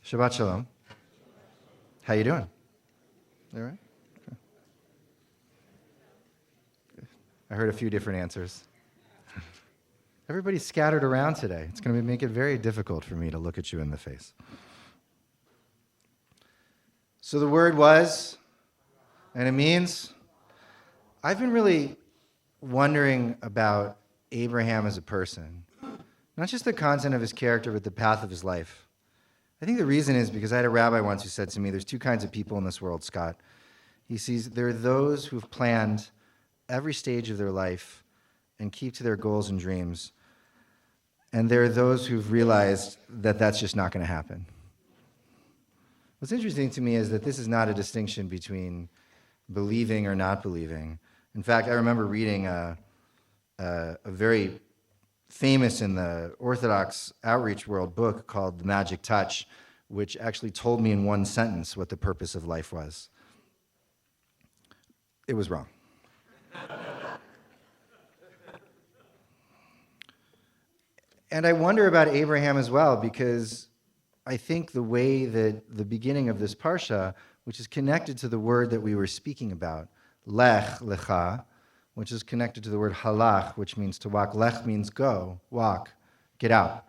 Shabbat shalom. How you doing? All right? Okay. I heard a few different answers. Everybody's scattered around today. It's going to make it very difficult for me to look at you in the face. So the word was, and it means, I've been really wondering about Abraham as a person. Not just the content of his character, but the path of his life. I think the reason is because I had a rabbi once who said to me, there's two kinds of people in this world, Scott. He sees there are those who've planned every stage of their life and keep to their goals and dreams. And there are those who've realized that that's just not going to happen. What's interesting to me is that this is not a distinction between believing or not believing. In fact, I remember reading a very famous in the Orthodox outreach world book called The Magic Touch, which actually told me in one sentence what the purpose of life was. It was wrong. And I wonder about Abraham as well, because I think the way that the beginning of this parsha, which is connected to the word that we were speaking about, lech, lecha, which is connected to the word halach, which means to walk. Lech means go, walk, get out.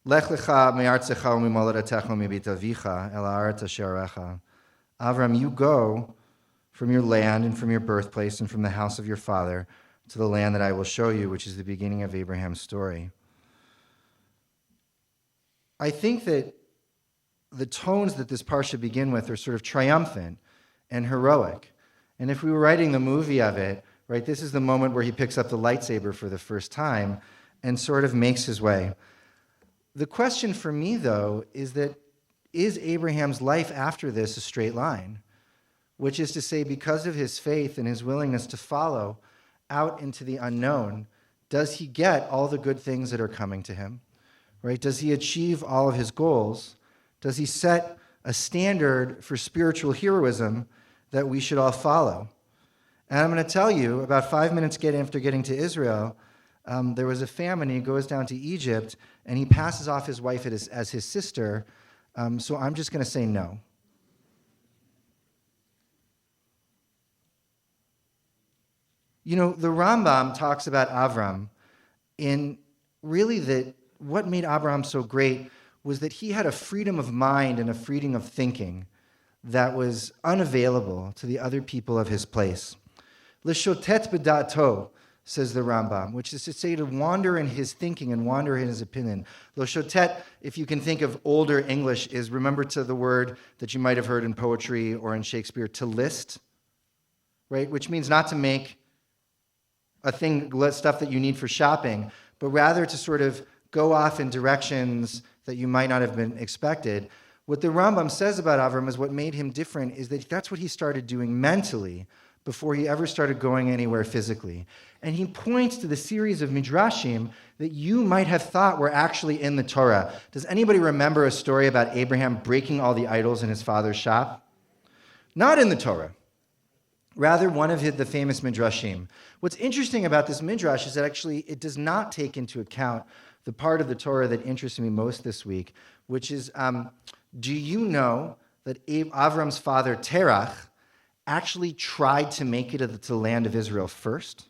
Lech lecha me'artzecha u'mimoladetecha u'mibeit avicha el ha'aretz asher arecha. Avram, you go from your land and from your birthplace and from the house of your father to the land that I will show you, which is the beginning of Abraham's story. I think that the tones that this parsha begin with are sort of triumphant and heroic. And if we were writing the movie of it, right, this is the moment where he picks up the lightsaber for the first time and sort of makes his way. The question for me, though, is Abraham's life after this a straight line? Which is to say, because of his faith and his willingness to follow out into the unknown, does he get all the good things that are coming to him? Right? Does he achieve all of his goals? Does he set a standard for spiritual heroism that we should all follow? And I'm going to tell you, about 5 minutes after getting to Israel, there was a famine. He goes down to Egypt, and he passes off his wife as his sister. So I'm just going to say no. You know, the Rambam talks about Avram in really that what made Abraham so great was that he had a freedom of mind and a freedom of thinking that was unavailable to the other people of his place. L'shotet b'da'ato, says the Rambam, which is to say to wander in his thinking and wander in his opinion. L'shotet, if you can think of older English, is remember to the word that you might have heard in poetry or in Shakespeare, to list, right? Which means not to make a thing, stuff that you need for shopping, but rather to sort of go off in directions that you might not have been expected. What the Rambam says about Avram is what made him different is that that's what he started doing mentally before he ever started going anywhere physically. And he points to the series of midrashim that you might have thought were actually in the Torah. Does anybody remember a story about Abraham breaking all the idols in his father's shop? Not in the Torah. Rather, one of the famous midrashim. What's interesting about this midrash is that actually it does not take into account the part of the Torah that interests me most this week, which is, do you know that Avram's father, Terach, actually tried to make it to the land of Israel first?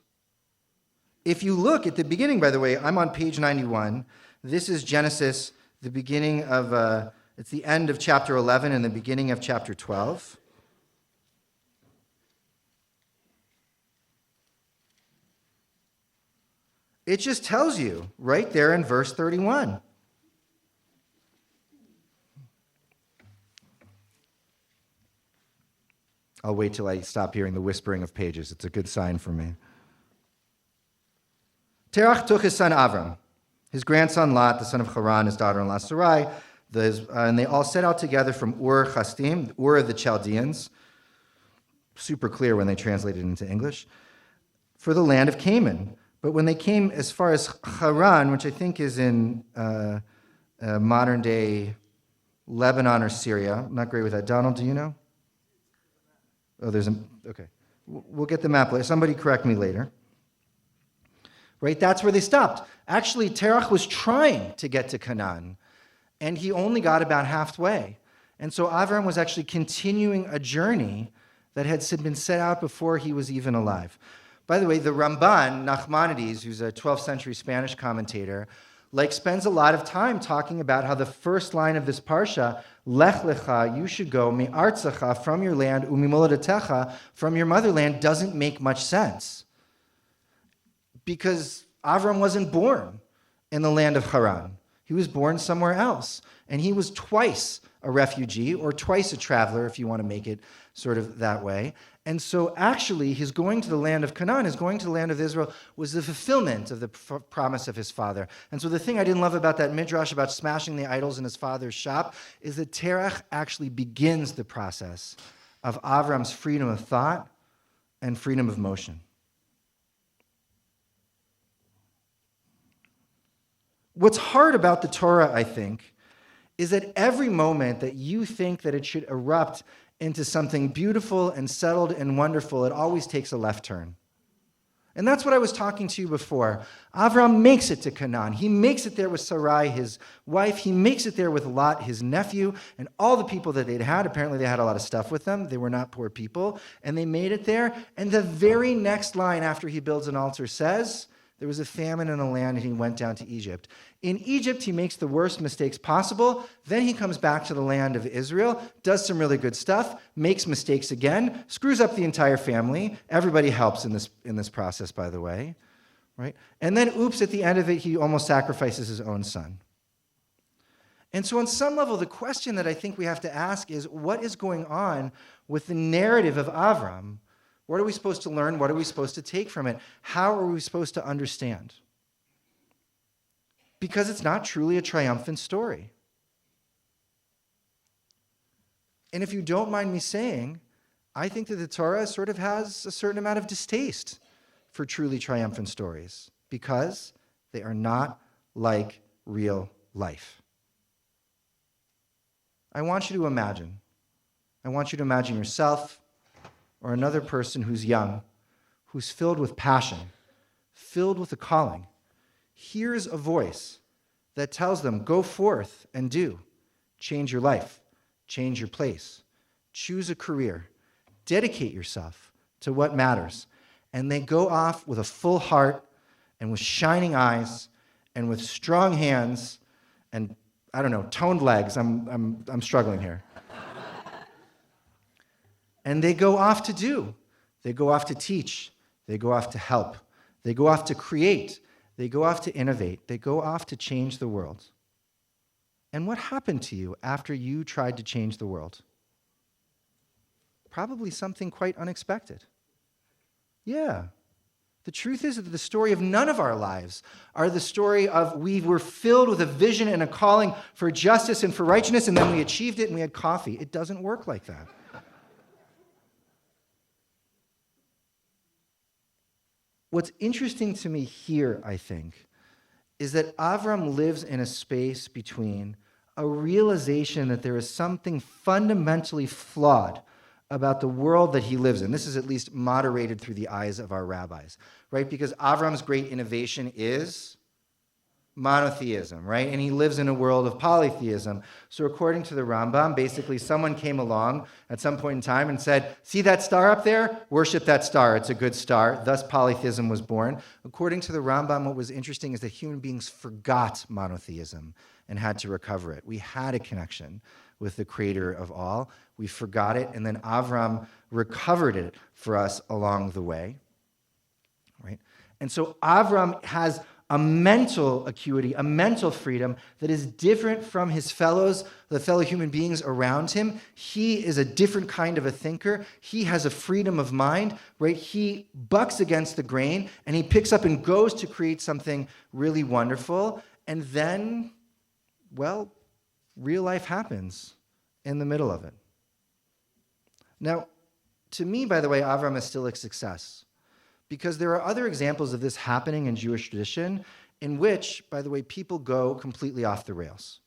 If you look at the beginning, by the way, I'm on page 91. This is Genesis, the beginning of, it's the end of chapter 11 and the beginning of chapter 12. It just tells you right there in verse 31. I'll wait till I stop hearing the whispering of pages. It's a good sign for me. Terach took his son Avram, his grandson Lot, the son of Haran, his daughter-in-law Sarai, and they all set out together from Ur Chasdim, Ur of the Chaldeans, super clear when they translated it into English, for the land of Canaan. But when they came as far as Haran, which I think is in modern-day Lebanon or Syria, I'm not great with that. Donald, do you know? Oh, okay. We'll get the map later. Somebody correct me later. Right, that's where they stopped. Actually, Terach was trying to get to Canaan. and he only got about halfway. And so Avram was actually continuing a journey that had been set out before he was even alive. By the way, the Ramban, Nachmanides, who's a 12th century Spanish commentator, spends a lot of time talking about how the first line of this parsha, Lech Lecha, you should go, Me'artzacha, from your land, Umimoladetecha, from your motherland, doesn't make much sense. Because Avram wasn't born in the land of Haran. He was born somewhere else. And he was twice a refugee, or twice a traveler, if you want to make it sort of that way. And so actually, his going to the land of Canaan, his going to the land of Israel, was the fulfillment of the promise of his father. And so the thing I didn't love about that midrash about smashing the idols in his father's shop is that Terach actually begins the process of Avram's freedom of thought and freedom of motion. What's hard about the Torah, I think, is that every moment that you think that it should erupt into something beautiful and settled and wonderful, it always takes a left turn. And that's what I was talking to you before. Avram makes it to Canaan. He makes it there with Sarai, his wife. He makes it there with Lot, his nephew, and all the people that they'd had. Apparently they had a lot of stuff with them. They were not poor people. And they made it there. And the very next line after he builds an altar says, there was a famine in the land and he went down to Egypt. In Egypt, he makes the worst mistakes possible. Then he comes back to the land of Israel, does some really good stuff, makes mistakes again, screws up the entire family. Everybody helps in this process, by the way. Right? And then, oops, at the end of it, he almost sacrifices his own son. And so on some level, the question that I think we have to ask is, what is going on with the narrative of Avram? What are we supposed to learn? What are we supposed to take from it? How are we supposed to understand? Because it's not truly a triumphant story. And if you don't mind me saying, I think that the Torah sort of has a certain amount of distaste for truly triumphant stories because they are not like real life. I want you to imagine yourself or another person who's young, who's filled with passion, filled with a calling, hears a voice that tells them, go forth and do. Change your life, change your place, choose a career, dedicate yourself to what matters. And they go off with a full heart and with shining eyes and with strong hands and, toned legs. I'm struggling here. And they go off to do. They go off to teach. They go off to help. They go off to create. They go off to innovate. They go off to change the world. And what happened to you after you tried to change the world? Probably something quite unexpected. Yeah. The truth is that the story of none of our lives are the story of we were filled with a vision and a calling for justice and for righteousness, and then we achieved it and we had coffee. It doesn't work like that. What's interesting to me here, I think, is that Avram lives in a space between a realization that there is something fundamentally flawed about the world that he lives in. This is at least moderated through the eyes of our rabbis, right? Because Avram's great innovation is monotheism, right? And he lives in a world of polytheism. So according to the Rambam, basically someone came along at some point in time and said, see that star up there? Worship that star. It's a good star. Thus polytheism was born. According to the Rambam, what was interesting is that human beings forgot monotheism and had to recover it. We had a connection with the creator of all. We forgot it, and then Avram recovered it for us along the way, right? And so Avram has a mental acuity, a mental freedom that is different from his fellows, the fellow human beings around him. He is a different kind of a thinker. He has a freedom of mind, right? He bucks against the grain, and he picks up and goes to create something really wonderful. And then, well, real life happens in the middle of it. Now, to me, by the way, Avram is still a success. Because there are other examples of this happening in Jewish tradition in which, by the way, people go completely off the rails.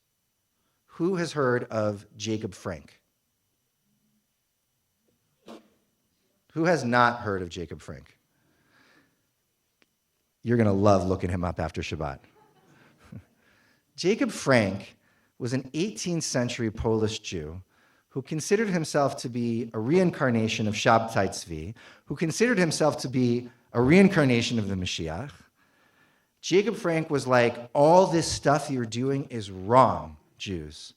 Who has heard of Jacob Frank? Who has not heard of Jacob Frank? You're going to love looking him up after Shabbat. Jacob Frank was an 18th century Polish Jew who considered himself to be a reincarnation of Shabtai Tzvi, who considered himself to be a reincarnation of the Mashiach. Jacob Frank was like, all this stuff you're doing is wrong, Jews.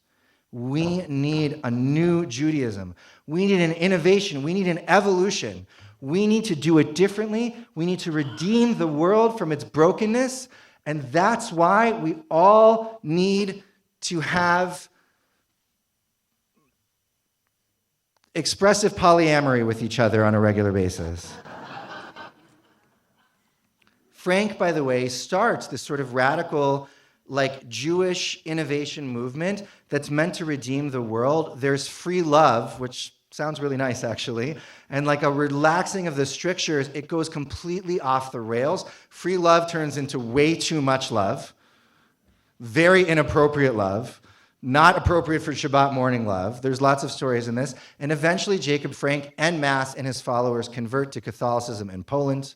We need a new Judaism. We need an innovation. We need an evolution. We need to do it differently. We need to redeem the world from its brokenness. And that's why we all need to have expressive polyamory with each other on a regular basis. Frank, by the way, starts this sort of radical, like Jewish innovation movement that's meant to redeem the world. There's free love, which sounds really nice, actually, and like a relaxing of the strictures. It goes completely off the rails. Free love turns into way too much love, very inappropriate love, not appropriate for Shabbat morning love. There's lots of stories in this. And eventually, Jacob Frank en masse and his followers convert to Catholicism in Poland.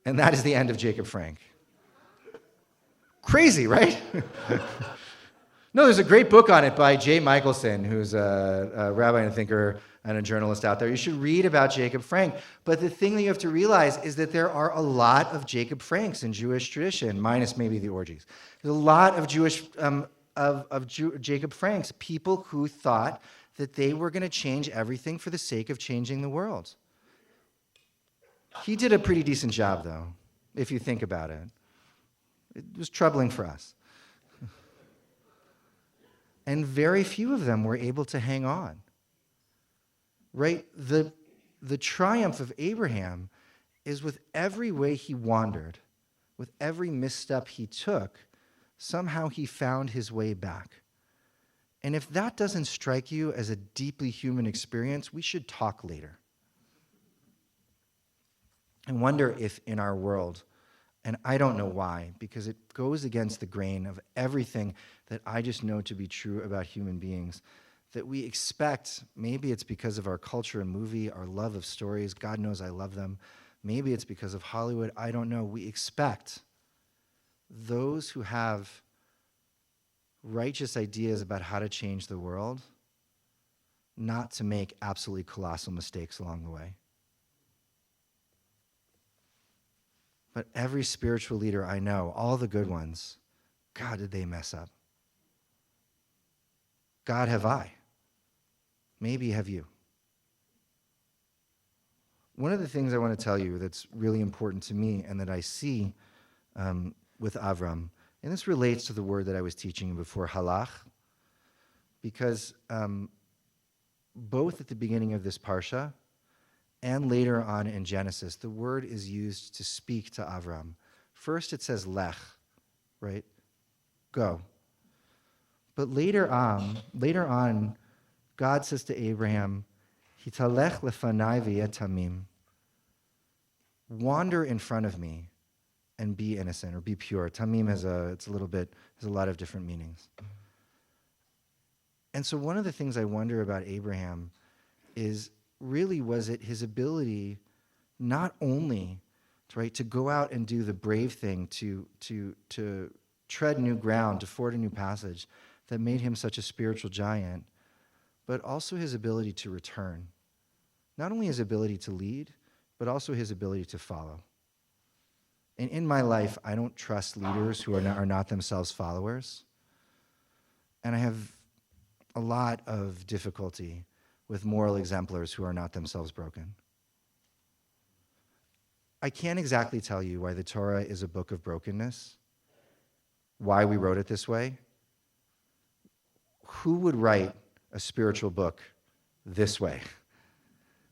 And that is the end of Jacob Frank. Crazy, right? No, there's a great book on it by Jay Michelson, who's a rabbi and a thinker and a journalist out there. You should read about Jacob Frank. But the thing that you have to realize is that there are a lot of Jacob Franks in Jewish tradition, minus maybe the orgies. There's a lot of Jacob Franks, people who thought that they were going to change everything for the sake of changing the world. He did a pretty decent job, though, if you think about it. It was troubling for us. And very few of them were able to hang on. Right? The triumph of Abraham is with every way he wandered, with every misstep he took, somehow he found his way back. And if that doesn't strike you as a deeply human experience, we should talk later. I wonder if in our world, and I don't know why, because it goes against the grain of everything that I just know to be true about human beings, that we expect, maybe it's because of our culture and movie, our love of stories, God knows I love them, maybe it's because of Hollywood, I don't know, we expect those who have righteous ideas about how to change the world not to make absolutely colossal mistakes along the way. But every spiritual leader I know, all the good ones, God, did they mess up? God, have I? Maybe have you? One of the things I want to tell you that's really important to me and that I see with Avram, and this relates to the word that I was teaching before, halach, because both at the beginning of this parsha and later on in Genesis, the word is used to speak to Avram. First it says lech, right? Go. But later on, God says to Abraham, hitalech lefanai v'yetamim. Wander in front of me and be innocent or be pure. Tamim has a lot of different meanings. And so one of the things I wonder about Abraham is, really, was it his ability not only to go out and do the brave thing, to tread new ground, to ford a new passage, that made him such a spiritual giant, but also his ability to return. Not only his ability to lead, but also his ability to follow. And in my life, I don't trust leaders who are not themselves followers. And I have a lot of difficulty with moral exemplars who are not themselves broken. I can't exactly tell you why the Torah is a book of brokenness, why we wrote it this way. Who would write a spiritual book this way,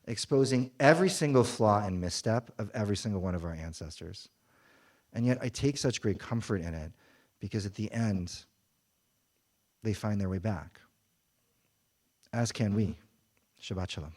exposing every single flaw and misstep of every single one of our ancestors? And yet I take such great comfort in it, because at the end, they find their way back, as can we. Shabbat shalom.